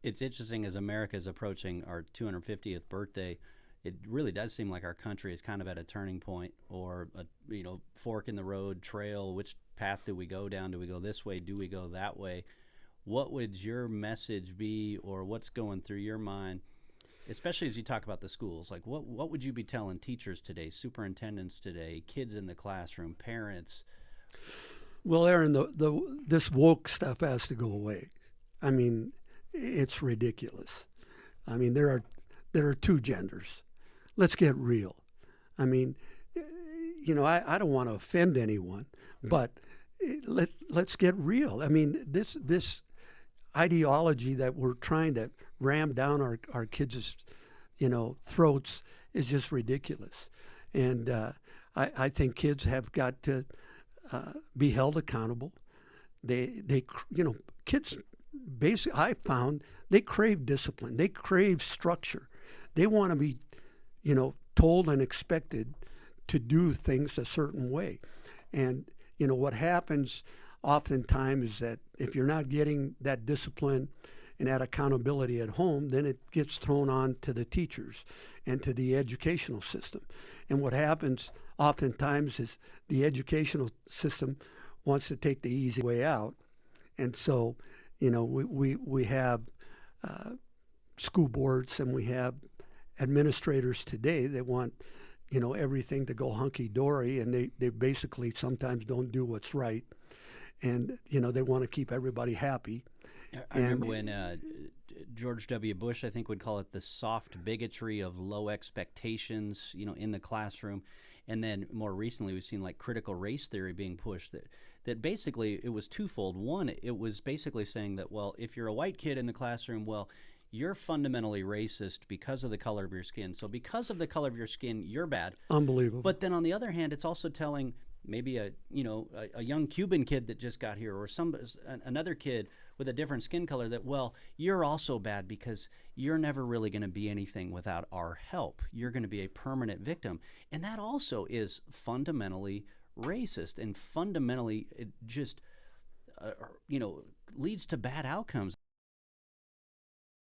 It's interesting as America is approaching our 250th birthday. It really does seem like our country is kind of at a turning point, or a fork in the road trail. Which path do we go down? Do we go this way? Do we go that way? What would your message be, or what's going through your mind, especially as you talk about the schools? Like, what would you be telling teachers today, superintendents today, kids in the classroom, parents? Well, Aaron, this woke stuff has to go away. I mean, it's ridiculous. I mean, there are two genders. Let's get real. I mean, I don't want to offend anyone, but let's get real. I mean, this ideology that we're trying to ram down our kids' throats is just ridiculous. And I think kids have got to be held accountable. Kids basically, I found they crave discipline. They crave structure. They want to be, told and expected to do things a certain way. And, what happens oftentimes is that if you're not getting that discipline and that accountability at home, then it gets thrown on to the teachers and to the educational system. And what happens oftentimes is the educational system wants to take the easy way out. And so, we have school boards and we have administrators today that want, everything to go hunky-dory, and they basically sometimes don't do what's right. And, they want to keep everybody happy. I remember when George W. Bush, I think, would call it the soft bigotry of low expectations, in the classroom. And then more recently, we've seen like critical race theory being pushed, that basically it was twofold. One, it was basically saying that, well, if you're a white kid in the classroom, well, you're fundamentally racist because of the color of your skin. So because of the color of your skin, you're bad. Unbelievable. But then on the other hand, it's also telling maybe a young Cuban kid that just got here, or another kid with a different skin color, that, well, you're also bad because you're never really going to be anything without our help. You're going to be a permanent victim. And that also is fundamentally racist, and fundamentally it just leads to bad outcomes.